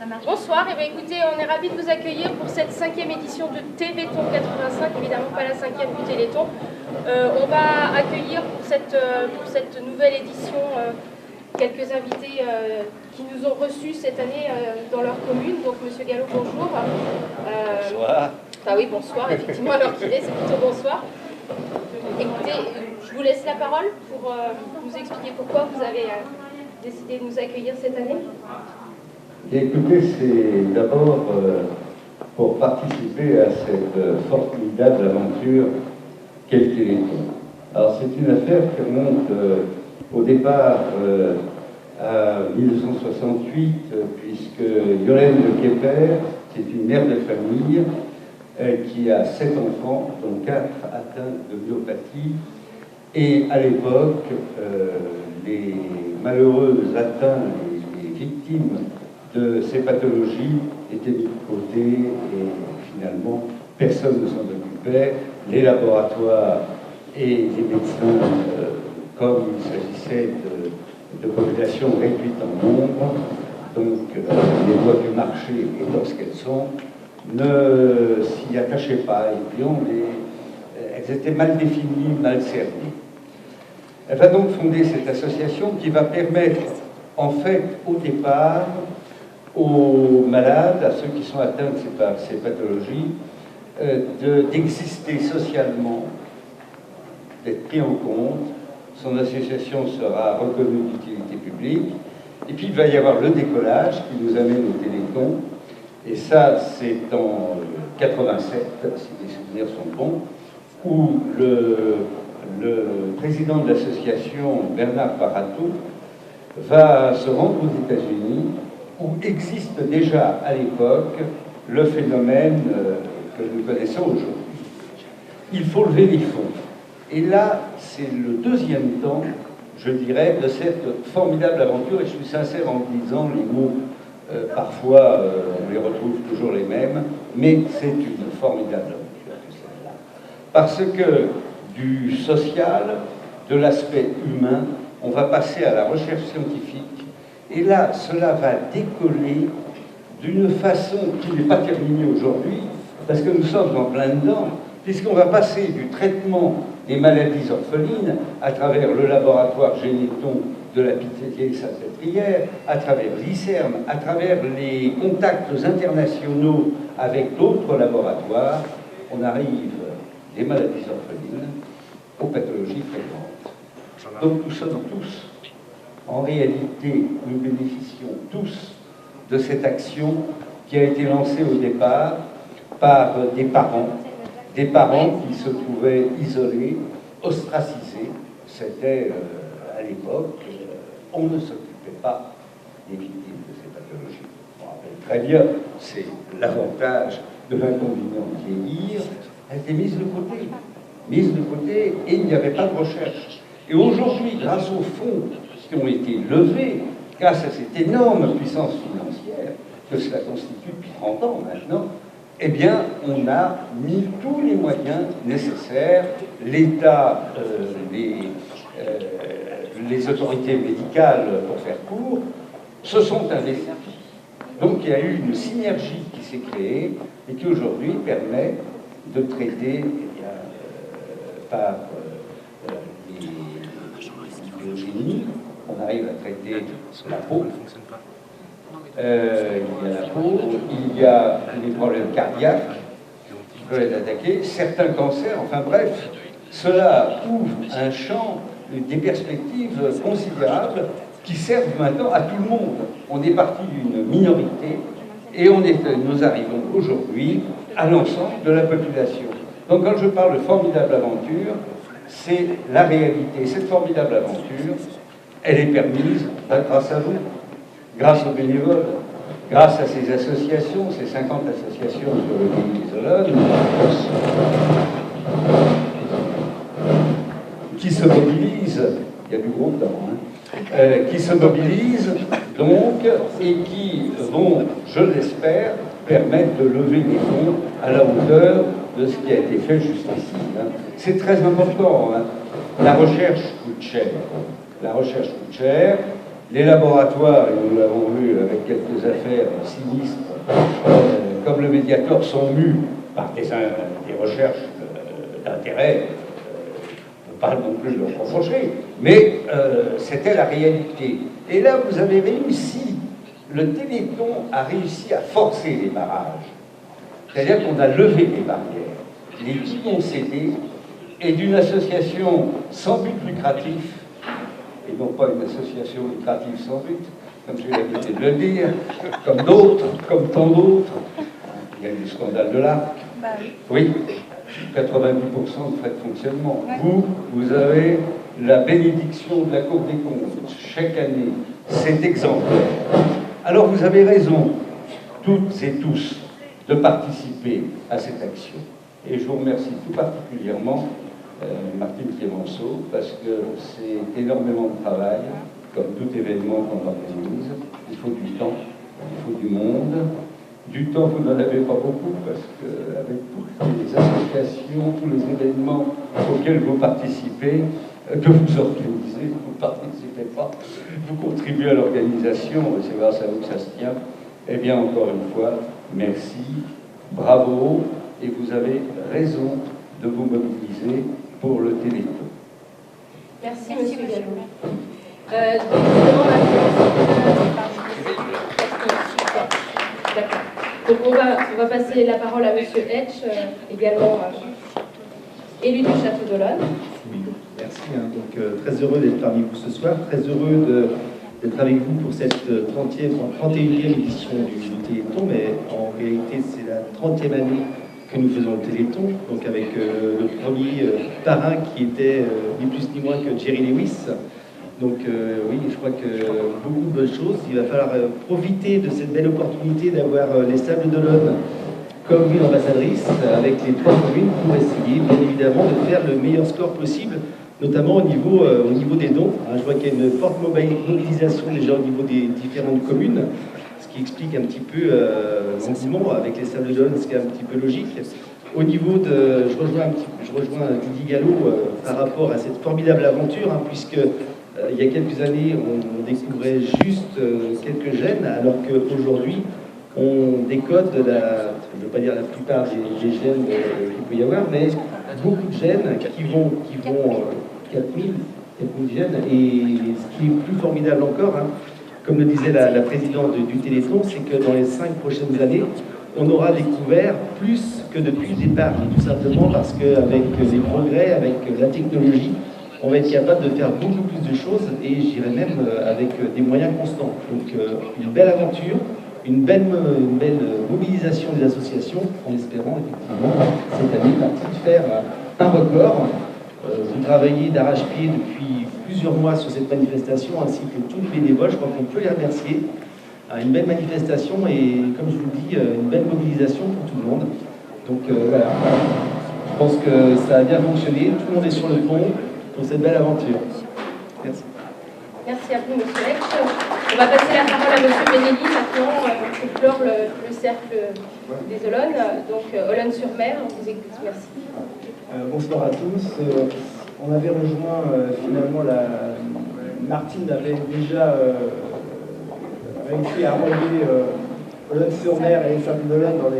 Bonsoir, et bien écoutez, on est ravis de vous accueillir pour cette 5e édition de Téléthon 85, évidemment pas la 5e du Téléthon. On va accueillir pour cette nouvelle édition quelques invités qui nous ont reçus cette année dans leur commune. Donc Monsieur Gallo, bonjour. Bonsoir. Ah oui, bonsoir, effectivement, alors qu'il est, c'est plutôt bonsoir. Écoutez, je vous laisse la parole pour nous expliquer pourquoi vous avez décidé de nous accueillir cette année. Écoutez, c'est d'abord pour participer à cette formidable aventure qu'est le Téléthon. Alors c'est une affaire qui remonte au départ à 1968, puisque Yolène de Kepper, c'est une mère de famille qui a 7 enfants, dont 4 atteints de myopathie. Et à l'époque, les malheureux atteints, les victimes de ces pathologies étaient mis de côté et finalement personne ne s'en occupait. Les laboratoires et les médecins, comme il s'agissait de populations réduites en nombre, donc les lois du marché étant ce qu'elles sont, ne s'y attachaient pas. Et puis elles étaient mal définies, mal cernées. Elle va donc fonder cette association qui va permettre, en fait, au départ, aux malades, à ceux qui sont atteints de ces pathologies, d'exister socialement, d'être pris en compte. Son association sera reconnue d'utilité publique. Et puis il va y avoir le décollage qui nous amène au Téléthon. Et ça, c'est en 87, si les souvenirs sont bons, où le président de l'association, Bernard Paratou, va se rendre aux États-Unis, où existe déjà à l'époque le phénomène que nous connaissons aujourd'hui. Il faut lever les fonds. Et là, c'est le deuxième temps, je dirais, de cette formidable aventure, et je suis sincère en disant les mots, parfois on les retrouve toujours les mêmes, mais c'est une formidable aventure que celle-là. Parce que du social, de l'aspect humain, on va passer à la recherche scientifique. Et là, cela va décoller d'une façon qui n'est pas terminée aujourd'hui, parce que nous sommes en plein dedans, puisqu'on va passer du traitement des maladies orphelines à travers le laboratoire Généton de la Pitié-Salpêtrière, à travers l'ICERM, à travers les contacts internationaux avec d'autres laboratoires, on arrive des maladies orphelines aux pathologies fréquentes. Donc nous sommes tous, en réalité, nous bénéficions tous de cette action qui a été lancée au départ par des parents qui se trouvaient isolés, ostracisés. C'était à l'époque, on ne s'occupait pas des victimes de ces pathologies. On rappelle très bien, c'est l'avantage de l'inconvénient de vieillir, elle était mise de côté, et il n'y avait pas de recherche. Et aujourd'hui, grâce aux fonds qui ont été levés, grâce à cette énorme puissance financière que cela constitue depuis 30 ans maintenant, eh bien, on a mis tous les moyens nécessaires. L'État, les autorités médicales, pour faire court, se sont investis. Donc, il y a eu une synergie qui s'est créée et qui aujourd'hui permet de traiter par les biogénies, on arrive à traiter la peau. Il y a la peau, il y a les problèmes cardiaques qui peuvent être attaqués, certains cancers, enfin bref, cela ouvre un champ, des perspectives considérables qui servent maintenant à tout le monde. On est parti d'une minorité et nous arrivons aujourd'hui à l'ensemble de la population. Donc quand je parle de formidable aventure, c'est la réalité. Cette formidable aventure, elle est permise grâce à vous, grâce aux bénévoles, grâce à ces associations, ces 50 associations sur le pays d'Isolone, qui se mobilisent, il y a du gros temps, qui se mobilisent donc et qui vont, je l'espère, permettre de lever des fonds à la hauteur de ce qui a été fait jusqu'ici. C'est très important. La recherche coûte cher. La recherche coûte cher. Les laboratoires, et nous l'avons vu avec quelques affaires sinistres, comme le Mediator, sont mus par des recherches d'intérêt. On ne peut pas non plus leur reprocher, mais c'était la réalité. Et là, vous avez réussi, le Téléthon a réussi à forcer les barrages. C'est-à-dire qu'on a levé les barrières. Les qui ont cédé, et d'une association sans but lucratif, et non pas une association lucrative sans but, comme j'ai l'habitude de le dire, comme d'autres, comme tant d'autres. Il y a eu le scandale de l'ARC. Oui, 90% de frais de fonctionnement. Vous avez la bénédiction de la Cour des comptes chaque année. C'est exemplaire. Alors vous avez raison, toutes et tous, de participer à cette action. Et je vous remercie tout particulièrement, Martine Clémenceau, parce que c'est énormément de travail, comme tout événement qu'on organise. Il faut du temps, il faut du monde. Du temps, vous n'en avez pas beaucoup, parce qu'avec toutes les associations, tous les événements auxquels vous participez, que vous organisez, vous ne participez pas, vous contribuez à l'organisation, et c'est grâce à vous que ça se tient. Eh bien, encore une fois, merci, bravo, et vous avez raison de vous mobiliser pour le Téléthon. Merci, monsieur Gallo. D'accord. Donc on va passer la parole à monsieur Etch, également élu du Château d'Olonne. Oui, merci. Donc, très heureux d'être parmi vous ce soir, très heureux d'être avec vous pour cette 31e édition du Téléthon, mais en réalité c'est la 30e année que nous faisons le Téléthon, donc avec le premier parrain qui était ni plus ni moins que Jerry Lewis. Donc oui, je crois que beaucoup de bonnes choses. Il va falloir profiter de cette belle opportunité d'avoir les Sables d'Olonne comme ville ambassadrice avec les 3 communes pour essayer bien évidemment de faire le meilleur score possible, notamment au niveau des dons. Je vois qu'il y a une forte mobilisation déjà au niveau des différentes communes, ce qui explique un petit peu l'engouement avec les Sables d'Olonne, ce qui est un petit peu logique. Au niveau de... Je rejoins Didier Gallo par rapport à cette formidable aventure, puisque il y a quelques années, on découvrait juste quelques gènes, alors qu'aujourd'hui, on décode je ne veux pas dire la plupart des gènes qu'il peut y avoir, mais beaucoup de gènes qui vont 4000 gènes. Et ce qui est plus formidable encore, comme le disait la présidente du Téléthon, c'est que dans les 5 prochaines années, on aura découvert plus que depuis le départ, tout simplement parce qu'avec les progrès, avec la technologie, on va être capable de faire beaucoup plus de choses, et j'irais même avec des moyens constants. Donc une belle aventure, une belle mobilisation des associations, en espérant effectivement cette année partie de faire un record. Vous travaillez d'arrache-pied depuis plusieurs mois sur cette manifestation, ainsi que tous les bénévoles. Je crois qu'on peut les remercier. Une belle manifestation et, comme je vous le dis, une belle mobilisation pour tout le monde. Donc voilà, je pense que ça a bien fonctionné. Tout le monde est sur le pont pour cette belle aventure. Merci. Merci à vous, monsieur Lech. On va passer la parole à monsieur Benelli maintenant pour clore le cercle des Olonnes. Donc, Olonne-sur-Mer, on vous écoute. Merci. Bonsoir à tous. On avait rejoint finalement Martine avait déjà réussi à enlever Olonne-sur-Mer et les Sables d'Olonne dans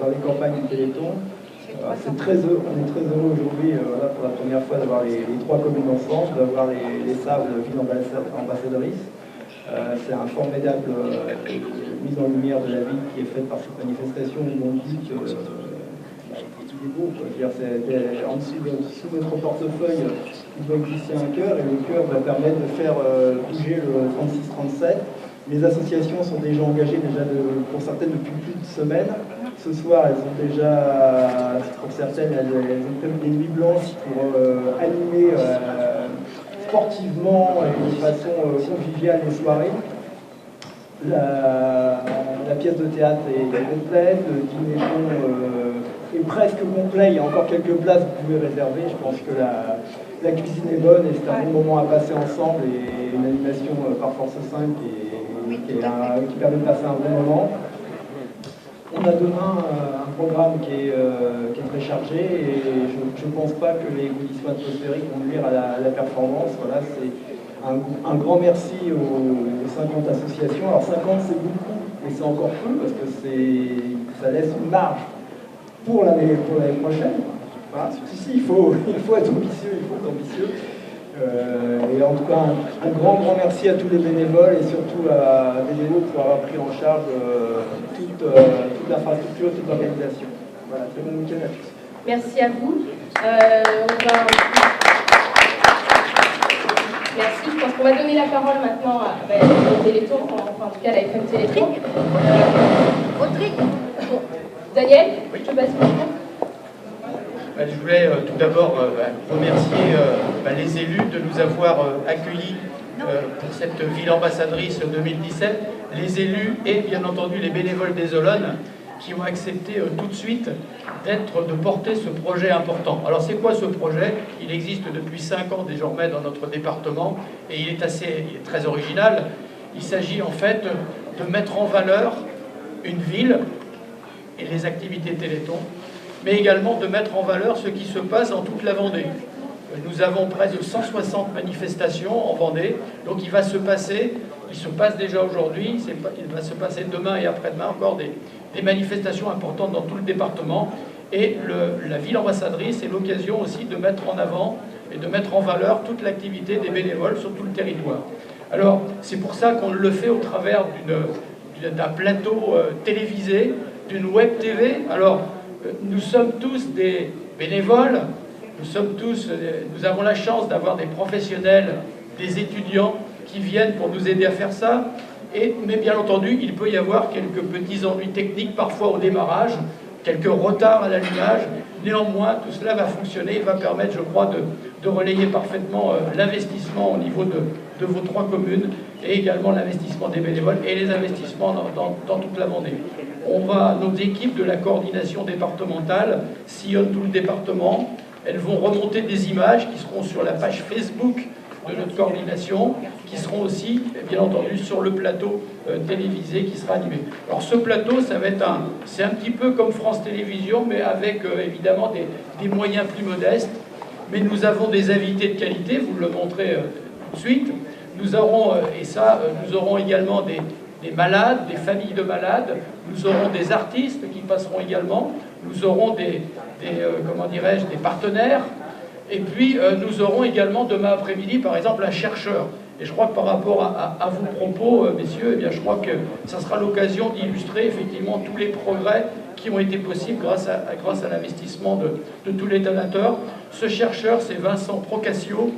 les campagnes du Téléthon. On est très heureux aujourd'hui, pour la première fois, d'avoir les 3 communes ensemble, d'avoir les Sables ville ambassadrices. C'est un formidable mise en lumière de la ville qui est faite par cette manifestation où on dit que tout est beau. En dessous de notre portefeuille, il doit exister un cœur, et le cœur va permettre de faire bouger le 36-37. Les associations sont déjà engagées pour certaines depuis plus de semaines. Ce soir, elles ont déjà, pour certaines, elles ont prévu des nuits blanches pour animer sportivement et de façon conviviale les soirées. La pièce de théâtre est complète, le dîner est presque complet, il y a encore quelques places que vous pouvez réserver. Je pense que la cuisine est bonne et c'est un bon moment à passer ensemble, et une animation par Force 5 qui permet de passer un bon moment. On a demain un programme qui est très chargé, et je ne pense pas que les conditions atmosphériques vont nuire à la performance. Voilà, c'est un grand merci aux 50 associations. Alors 50 c'est beaucoup, et c'est encore peu, parce que ça laisse une marge pour l'année prochaine. Voilà. Ici, il faut être ambitieux, et en tout cas, un grand merci à tous les bénévoles et surtout à Bénévo pour avoir pris en charge toute l'infrastructure, toute l'organisation. Voilà, très bon week-end à tous. Merci à vous. Merci. Je pense qu'on va donner la parole maintenant au Téléthon, enfin en tout cas à la FM Téléthon. Rodrigue. Bon. Daniel, oui. Je te passe le micro. Je voulais tout d'abord remercier les élus de nous avoir accueillis pour cette ville ambassadrice 2017, les élus et bien entendu les bénévoles des Olonnes qui ont accepté tout de suite de porter ce projet important. Alors c'est quoi ce projet? Il existe depuis 5 ans désormais dans notre département et il est très original. Il s'agit en fait de mettre en valeur une ville et les activités Téléthon, mais également de mettre en valeur ce qui se passe dans toute la Vendée. Nous avons près de 160 manifestations en Vendée, donc il se passe déjà aujourd'hui, il va se passer demain et après-demain encore des manifestations importantes dans tout le département, et la ville ambassadrice est l'occasion aussi de mettre en avant et de mettre en valeur toute l'activité des bénévoles sur tout le territoire. Alors c'est pour ça qu'on le fait au travers d'un plateau télévisé, d'une web TV. Alors nous sommes tous des bénévoles, nous avons la chance d'avoir des professionnels, des étudiants qui viennent pour nous aider à faire ça, mais bien entendu, il peut y avoir quelques petits ennuis techniques parfois au démarrage, quelques retards à l'allumage. Néanmoins, tout cela va fonctionner et va permettre, je crois, de relayer parfaitement l'investissement au niveau de vos 3 communes et également l'investissement des bénévoles et les investissements dans toute la Vendée. Nos équipes de la coordination départementale sillonnent tout le département. Elles vont remonter des images qui seront sur la page Facebook de notre coordination, qui seront aussi, bien entendu, sur le plateau télévisé qui sera animé. Alors ce plateau, c'est un petit peu comme France Télévisions, mais avec évidemment des moyens plus modestes. Mais nous avons des invités de qualité, vous le montrez tout de suite. Nous aurons également des malades, des familles de malades. Nous aurons des artistes qui passeront également. Nous aurons des partenaires. Et puis, nous aurons également demain après-midi, par exemple, un chercheur. Et je crois que par rapport à vos propos, messieurs, je crois que ça sera l'occasion d'illustrer effectivement tous les progrès qui ont été possibles grâce à l'investissement de tous les donateurs. Ce chercheur, c'est Vincent Procascio.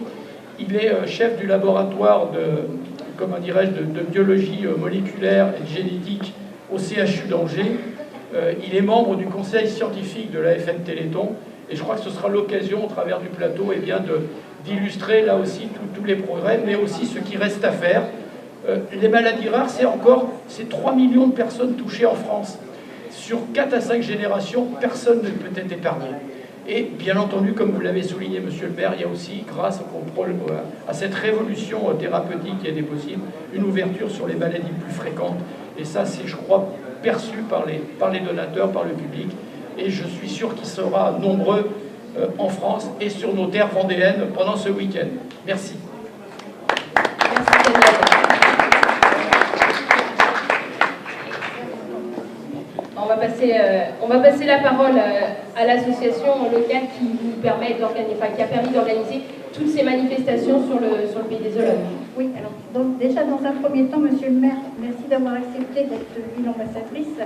Il est chef du laboratoire de biologie moléculaire et de génétique au CHU d'Angers. Il est membre du conseil scientifique de la FM Téléthon. Et je crois que ce sera l'occasion, au travers du plateau, d'illustrer là aussi tous les progrès, mais aussi ce qui reste à faire. Les maladies rares, c'est 3 millions de personnes touchées en France. Sur 4 à 5 générations, personne ne peut être épargné. Et bien entendu, comme vous l'avez souligné, monsieur le maire, il y a aussi, grâce à cette révolution thérapeutique qui est possible, une ouverture sur les maladies plus fréquentes. Et ça, c'est, je crois, perçu par les donateurs, par le public. Et je suis sûr qu'il sera nombreux en France et sur nos terres vendéennes pendant ce week-end. Merci. Merci Daniel. On va passer la parole à l'association locale qui a permis d'organiser toutes ces manifestations sur le Pays des Olonnes. Oui, alors donc, déjà dans un premier temps, monsieur le maire, merci d'avoir accepté d'être ville ambassadrice.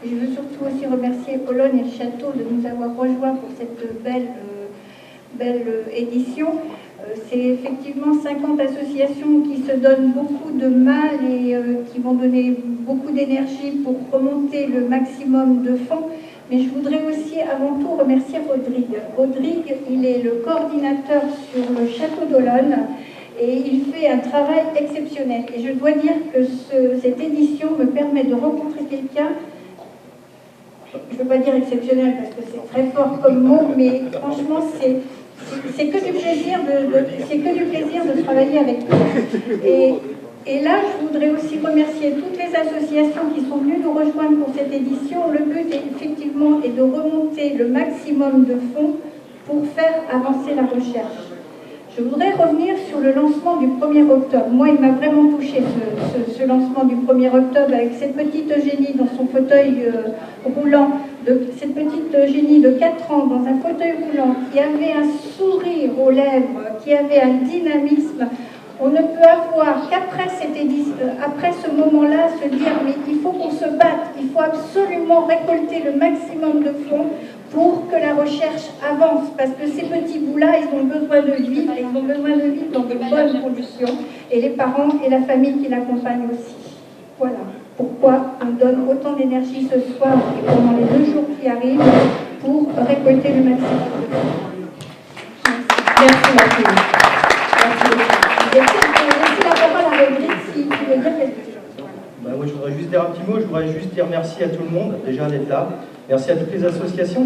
Et je veux surtout aussi remercier Olonne et le château de nous avoir rejoints pour cette belle édition. C'est effectivement 50 associations qui se donnent beaucoup de mal et qui vont donner beaucoup d'énergie pour remonter le maximum de fonds. Mais je voudrais aussi avant tout remercier Rodrigue. Rodrigue, il est le coordinateur sur le château d'Olonne et il fait un travail exceptionnel. Et je dois dire que cette édition me permet de rencontrer quelqu'un, je ne veux pas dire exceptionnel parce que c'est très fort comme mot, mais franchement c'est que du plaisir de travailler avec lui. Et là, je voudrais aussi remercier toutes les associations qui sont venues nous rejoindre pour cette édition. Le but, effectivement, est de remonter le maximum de fonds pour faire avancer la recherche. Je voudrais revenir sur le lancement du 1er octobre. Moi, il m'a vraiment touché ce lancement du 1er octobre avec cette petite Eugénie dans son fauteuil roulant, cette petite Eugénie de 4 ans dans un fauteuil roulant qui avait un sourire aux lèvres, qui avait un dynamisme. On ne peut avoir qu'après après ce moment-là se dire mais il faut qu'on se batte, il faut absolument récolter le maximum de fonds pour que la recherche avance, parce que ces petits bouts-là, ils ont besoin de vivre, et ils ont besoin de vivre dans de bonnes conditions, et les parents et la famille qui l'accompagnent aussi. Voilà pourquoi on donne autant d'énergie ce soir et pendant les 2 jours qui arrivent pour récolter le maximum de fonds. Merci Mathieu. Merci la parole à Rodrigue si tu veux dire quelque chose. Moi, je voudrais juste dire un petit mot, je voudrais juste dire merci à tout le monde déjà d'être là. Merci à toutes les associations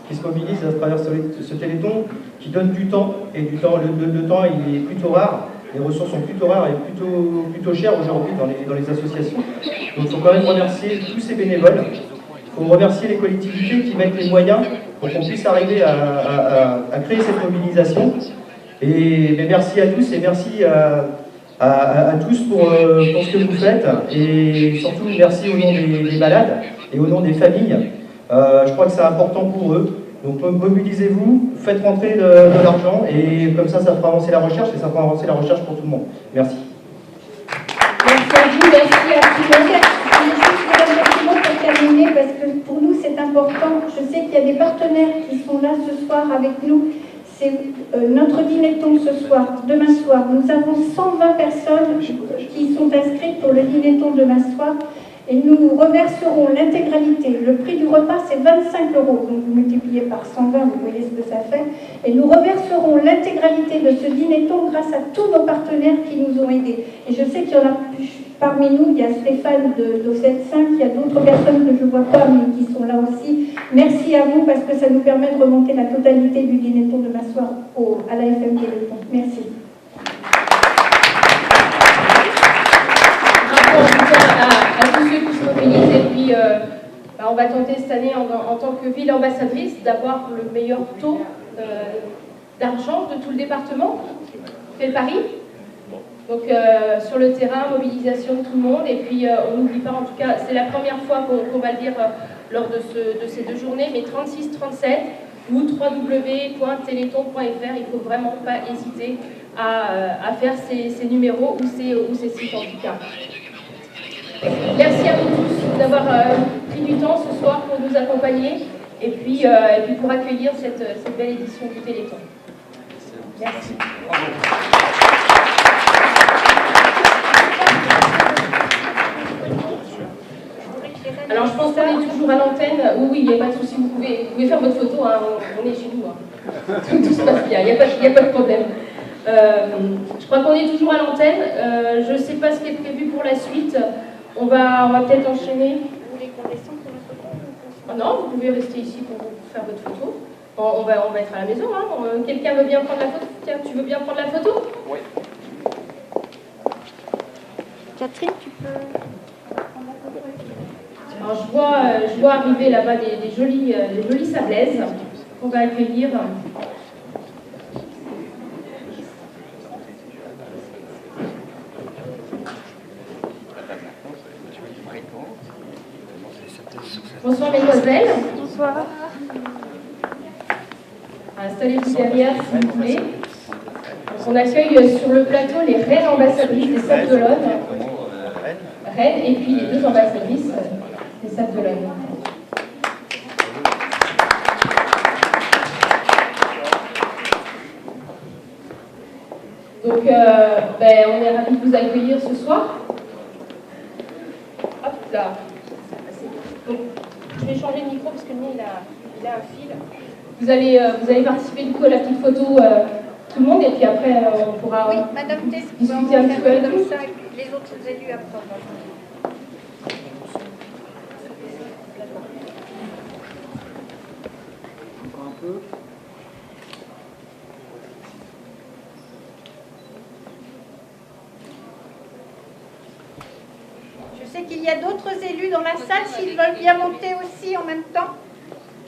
qui se mobilisent à travers ce téléthon, qui donnent du temps, et du temps, le temps il est plutôt rare, les ressources sont plutôt rares et plutôt chères aujourd'hui dans les associations. Donc il faut quand même remercier tous ces bénévoles, il faut remercier les collectivités qui mettent les moyens pour qu'on puisse arriver à créer cette mobilisation. Et merci à tous et merci à tous pour ce que vous faites, et surtout merci au nom des malades et au nom des familles. Je crois que c'est important pour eux. Donc mobilisez-vous, faites rentrer de l'argent, et comme ça fera avancer la recherche, et ça fera avancer la recherche pour tout le monde. Merci. Merci à vous, merci à tout le monde. Je vais juste vous donner un petit mot pour terminer, parce que pour nous c'est important. Je sais qu'il y a des partenaires qui sont là ce soir avec nous. C'est notre dîner-thon ce soir, demain soir. Nous avons 120 personnes qui sont inscrites pour le dîner-thon demain soir. Et nous reverserons l'intégralité. Le prix du repas, c'est 25 €. Donc vous multipliez par 120, vous voyez ce que ça fait. Et nous reverserons l'intégralité de ce dîner-thon grâce à tous nos partenaires qui nous ont aidés. Et je sais qu'il y en a parmi nous, il y a Stéphane de 7.5, il y a d'autres personnes que je ne vois pas, mais qui sont là aussi. Merci à vous, parce que ça nous permet de remonter la totalité du dîner-thon demain soir à la FM Téléthon. Merci. À tous ceux qui se mobilisent, et puis on va tenter cette année en tant que ville ambassadrice d'avoir le meilleur taux d'argent de tout le département. C'est le pari. Donc sur le terrain, mobilisation de tout le monde, et puis on n'oublie pas, en tout cas c'est la première fois qu'on va le dire lors de ces 2 journées, mais 36-37 ou www.téléthon.fr, il ne faut vraiment pas hésiter à faire ces numéros ou ces sites en tout cas. Merci à vous tous d'avoir pris du temps ce soir pour nous accompagner, et puis pour accueillir cette belle édition du Téléthon. Merci. Alors je pense qu'on est toujours à l'antenne. Oui, il n'y a pas de souci, vous pouvez faire votre photo, hein, on est chez nous. Hein. Tout se passe bien, il n'y a pas de problème. Je crois qu'on est toujours à l'antenne. Je ne sais pas ce qui est prévu pour la suite. On va peut-être enchaîner. Vous voulez qu'on descende pour la photo? Non, vous pouvez rester ici pour faire votre photo. On va être à la maison. Hein. Quelqu'un veut bien prendre la photo? Tiens, tu veux bien prendre la photo? Oui. Catherine, tu peux prendre la photo? Alors je vois arriver là-bas des jolies sablaises qu'on va accueillir. Bonsoir mesdemoiselles. Bonsoir. Installez-vous derrière si vous voulez. Donc, on accueille sur le plateau les reines ambassadrices des Sables d'Olonne. Reines, et puis les 2 ambassadrices des Sables d'Olonne. Donc on est ravis de vous accueillir ce soir. Hop là. Donc, je vais changer de micro parce que le mien il a un fil. Vous allez participer du coup à la petite photo tout le monde, et puis après on pourra Madame Tess, discuter un petit peu avec vous. Les autres élus après. Encore un peu. Je sais qu'il y a d'autres élus dans la salle, s'ils veulent bien monter aussi en même temps.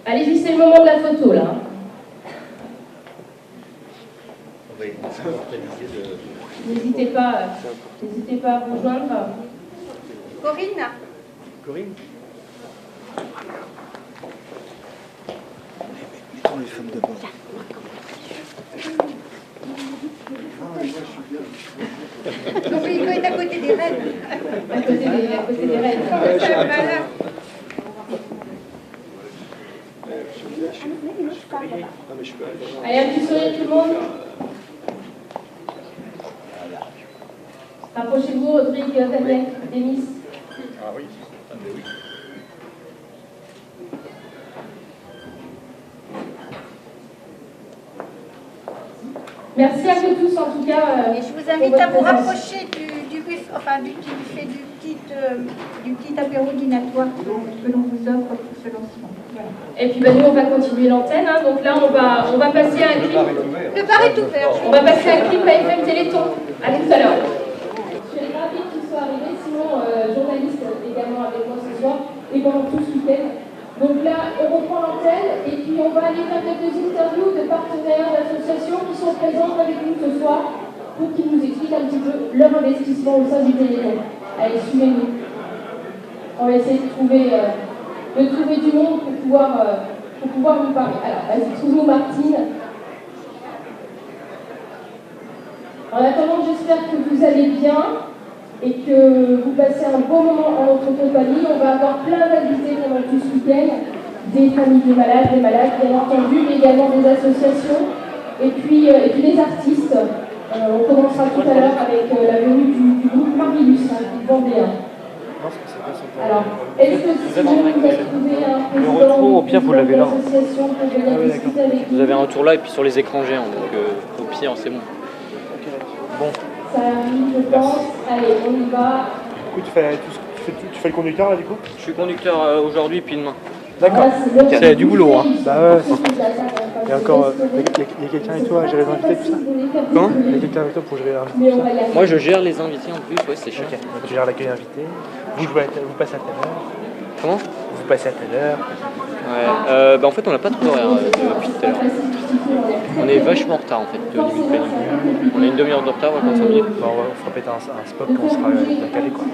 Allez-y, c'est le moment de la photo là. Oui, c'est l'organisé de... N'hésitez pas à vous joindre. Corinne. Corinne. Mettons les femmes d'abord. Donc il faut être à côté des reines. À côté des reines. Voilà. Allez, un petit sourire tout le monde. Rapprochez-vous, Rodrigue, Daniel, Denis. Ah oui, oui. Merci à vous tous, en tout cas. Et je vous invite à vous rapprocher du buffet, du petit apéro dînatoire que l'on vous offre pour ce lancement. Voilà. Et puis nous, on va continuer l'antenne. Hein. Donc là, on va passer à un clip. Le bar est ouvert. On va passer à un clip AFM Téléthon. À tout à l'heure. Je suis ravie qu'ils soient arrivés. Simon, journaliste également avec moi ce soir et pendant tout ce week-end. Donc là, on reprend l'antenne et puis on va aller faire quelques interviews de partenaires, d'associations qui sont présents avec nous ce soir pour qu'ils nous expliquent un petit peu leur investissement au sein du Téléthon. Allez, suivez-nous. On va essayer de trouver du monde pour pouvoir vous parler. Alors, vas-y, trouve-nous Martine. En attendant, j'espère que vous allez bien et que vous passez un bon moment en notre compagnie. On va avoir plein d'invités pendant tout ce week-end, des familles de malades, des malades bien entendu, mais également des associations et puis des artistes. On commencera tout à l'heure avec la venue du groupe Marilus, qui vendéen. Alors, est-ce que si vous avez trouvé un président Le retour, au pire, vous l'avez là. d'association pour venir discuter avec Vous avez un retour là et puis sur les écrans géants, donc au pire, c'est bon. Bon, Ça arrive, je pense. Allez, on y va. du coup, tu fais le conducteur là du coup? Je suis conducteur aujourd'hui puis demain. D'accord. Voilà, C'est du boulot, hein. Bah ouais. Il y a encore il y a quelqu'un avec toi à gérer les invités, tout ça? Comment? Il y a quelqu'un avec toi pour gérer les invités, Mais tout on va ça? y aller. Moi, je gère les invités en plus, ouais, c'est chiant. Ok, donc tu gères l'accueil invité. Vous passez à telle heure. Comment? Vous passez à telle heure. Ouais, en fait, on n'a pas trop d'horaire depuis tout à l'heure. On est vachement en retard en fait, de limite planning. On a une demi-heure de retard, 25 minutes. Bah, on fera péter un spot quand on sera bien calé quoi.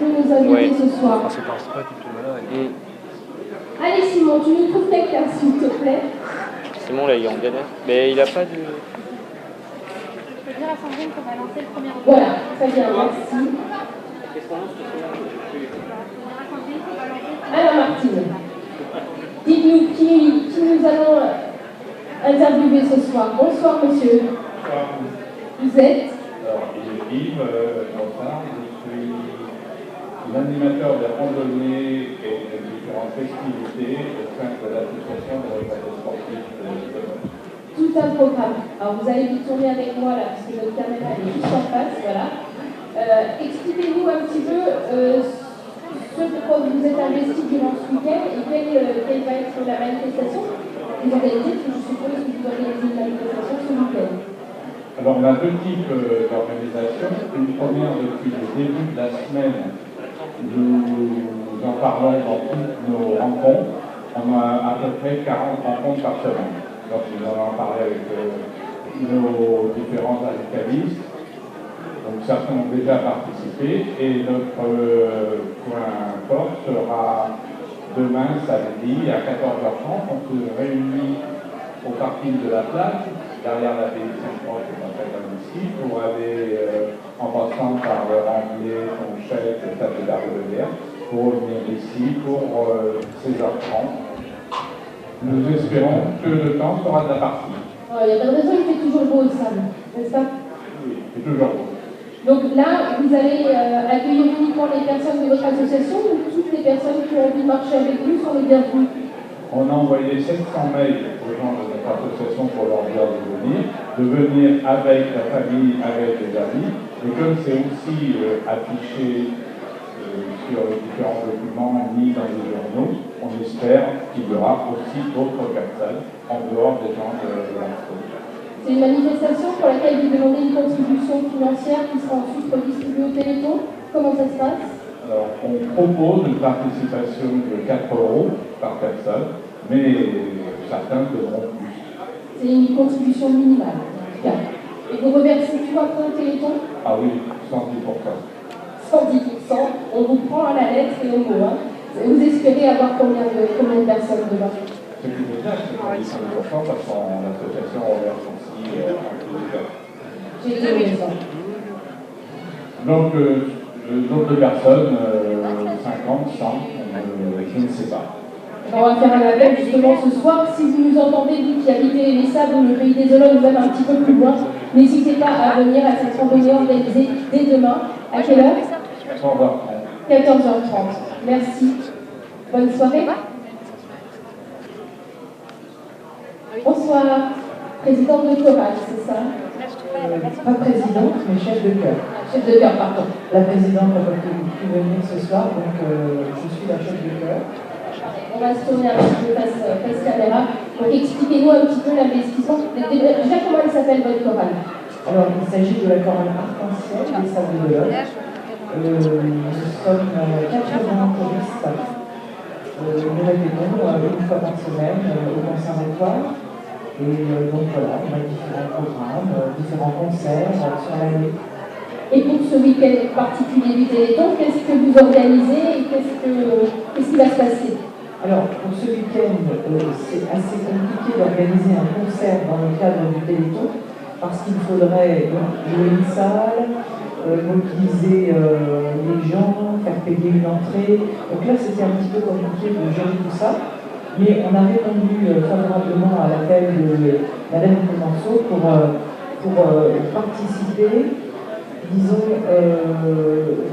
Ouais. Ce On soir. fera sauter un spot et puis voilà. Et... Allez Simon, tu nous trouves quelqu'un s'il te plaît. Simon là, il est en galère. Mais il a pas de. Je peux dire à Sandrine qu'on va lancer le premier repas. Voilà, très bien, merci. Alors Martine, dites-nous qui nous allons interviewer ce soir. Bonsoir monsieur. Vous êtes? Alors, il est Yves Montard, je suis l'animateur des randonnées et des différentes festivités au sein de l'association de récréation sportive de l'École. Tout un programme. Alors vous allez vous tourner avec moi là, parce que notre caméra est juste en face, voilà. Expliquez-nous un petit peu ce pourquoi vous êtes investi durant ce week-end et quelle va être la manifestation que vous organisez, parce que je suppose que vous organisez une manifestation ce week-end. Alors, on a deux types d'organisations. Une première, depuis le début de la semaine, nous en parlons dans toutes nos rencontres. On a à peu près 40 rencontres par semaine. Donc, nous en avons parlé avec nos différents syndicalistes. Donc, certains ont déjà participé. Et notre point fort sera demain, samedi, à 14h30. On se réunit au parking de la plage, derrière la ville Saint-Proche, qu'on appelle ici, pour aller, en passant par le Rambler, Tonchette, le stade de la Rivière, pour revenir ici pour 16h30. Nous espérons que le temps sera de la partie. Il y a pas de raison, il fait toujours beau au sable, n'est-ce pas? Oui, c'est toujours beau. Donc là, vous allez accueillir uniquement les personnes de votre association ou toutes les personnes qui ont envie de marcher avec vous sont les bienvenues? On a envoyé 700 mails aux gens de notre association pour leur dire de venir avec la famille, avec les amis. Et comme c'est aussi affiché sur les différents documents mis dans les journaux, on espère qu'il y aura aussi d'autres personnes en dehors des gens de l'Institut. C'est une manifestation pour laquelle vous demandez une contribution financière qui sera ensuite redistribuée au Téléthon. Comment ça se passe? Alors, on propose une participation de 4 € par personne, mais certains devront plus. C'est une contribution minimale. En tout cas. Et vous reversez tout après au Téléthon? Ah oui, 110%. 110%. On vous prend à la lettre et au mot. Hein. Vous espérez avoir combien de personnes demain? Ce qui veut dire, c'est qu'on dit 100% parce que l'association reverse aussi un peu de cas. J'ai 2 ans. Donc, d'autres personnes, 50, 100, je ne sais pas. On va faire un appel justement ce soir. Si vous nous entendez, vous qui habitez les Sables ou le Pays des Olonnes, ou même un petit peu plus loin, n'hésitez pas à venir à cette randonnée organisée dès demain. À quelle heure? 14h30. 14h30. Merci. Bonne soirée. Bonsoir. Présidente de chorale, c'est ça? Pas présidente, mais chef de chœur. Chef de chœur, pardon. La présidente n'a pas pu venir ce soir, donc je suis la chef de chœur. On va se tourner un petit peu face caméra. Donc expliquez-nous un petit peu l'investissement. Déjà, comment elle s'appelle votre chorale? Alors, il s'agit de la chorale Arc-en-Ciel des Sables de l'Olonne. Nous sommes 80 choristes. Nous répétons une fois par semaine au conservatoire. Et donc voilà, on a différents programmes, différents concerts sur l'année. Et pour ce week-end particulier du Téléthon, qu'est-ce que vous organisez et qu'est-ce qui va se passer? Alors, pour ce week-end, c'est assez compliqué d'organiser un concert dans le cadre du Téléthon, parce qu'il faudrait louer une salle, mobiliser les gens, faire payer une entrée. Donc là, c'était un petit peu compliqué de gérer tout ça. Mais on a répondu favorablement à l'appel de Madame Clemenceau pour participer, disons,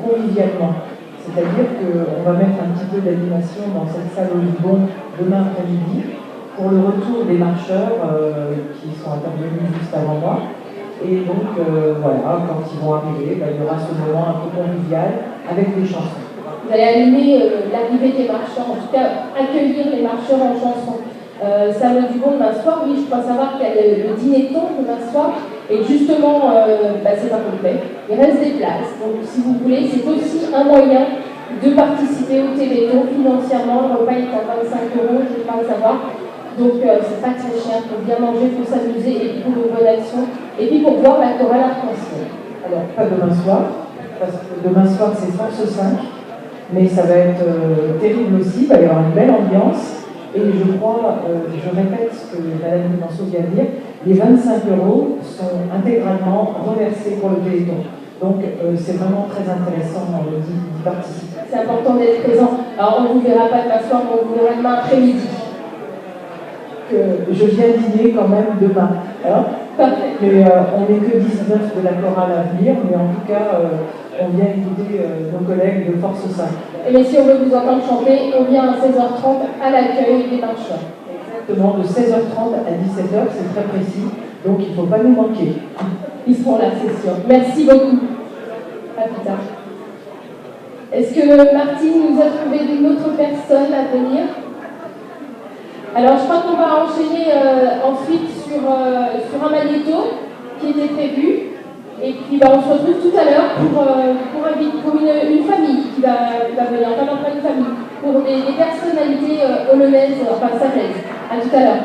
convivialement. C'est-à-dire qu'on va mettre un petit peu d'animation dans cette salle au Libon demain après-midi pour le retour des marcheurs qui sont intervenus juste avant moi. Et donc, voilà, quand ils vont arriver, il y aura ce moment un peu convivial avec des chansons. Vous allez animer l'arrivée des marcheurs, en tout cas accueillir les marcheurs en chanson. Salle du Bon demain soir, oui, je crois savoir qu'il y a le dîner-ton demain soir, et justement, c'est pas complet. Il reste des places, donc si vous voulez, c'est aussi un moyen de participer au Téléthon financièrement. Le repas est à 25 €, je crois le savoir. Donc c'est pas très cher, pour bien manger, pour s'amuser et pour une bonne action, et puis pour voir la chorale Arc-en-Ciel. Alors, pas demain soir, parce que demain soir c'est Force 5. Mais ça va être terrible aussi, il va y avoir une belle ambiance. Et je crois, je répète ce que Madame Clemenceau vient de dire, les 25 € sont intégralement reversés pour le Téléthon. Donc c'est vraiment très intéressant d'y participer. C'est important d'être présent. Alors on ne vous verra pas demain soir, mais on vous verra demain après-midi. Je viens dîner quand même demain. Hein, mais on n'est que 19 de la chorale à venir, mais en tout cas, on vient écouter nos collègues de Force 5. Et mais si on veut vous entendre chanter, on vient à 16h30 à l'accueil des marcheurs. Exactement, de 16h30 à 17h, c'est très précis, donc il ne faut pas nous manquer. Ils seront là, c'est sûr. Merci beaucoup. À plus tard. Est-ce que Martine nous a trouvé une autre personne à venir? Alors je crois qu'on va enchaîner ensuite sur un magnéto qui était prévu. Et puis on se retrouve tout à l'heure pour une famille qui va venir, enfin non pas une famille, pour des personnalités olonnaises, enfin savaises. À tout à l'heure.